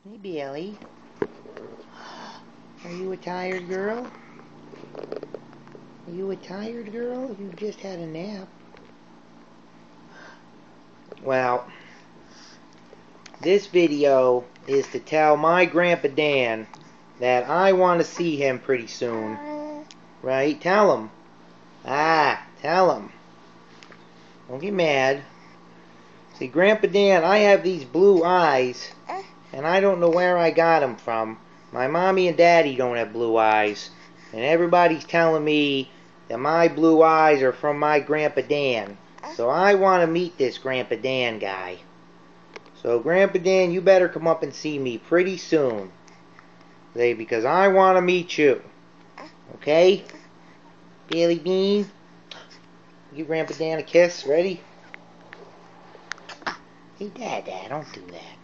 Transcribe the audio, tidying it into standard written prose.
Hey, Bailey. Are you a tired girl? Are you a tired girl? You just had a nap. Well, this video is to tell my Grandpa Dan that I want to see him pretty soon. Right? Tell him. Tell him. Don't get mad. See, Grandpa Dan, I have these blue eyes, and I don't know where I got them from. My mommy and daddy don't have blue eyes, and everybody's telling me that my blue eyes are from my Grandpa Dan. So I want to meet this Grandpa Dan guy. So Grandpa Dan, you better come up and see me pretty soon. Okay, because I want to meet you. Okay? Bailey Bean? Give Grandpa Dan a kiss. Ready? Hey, Dad, don't do that.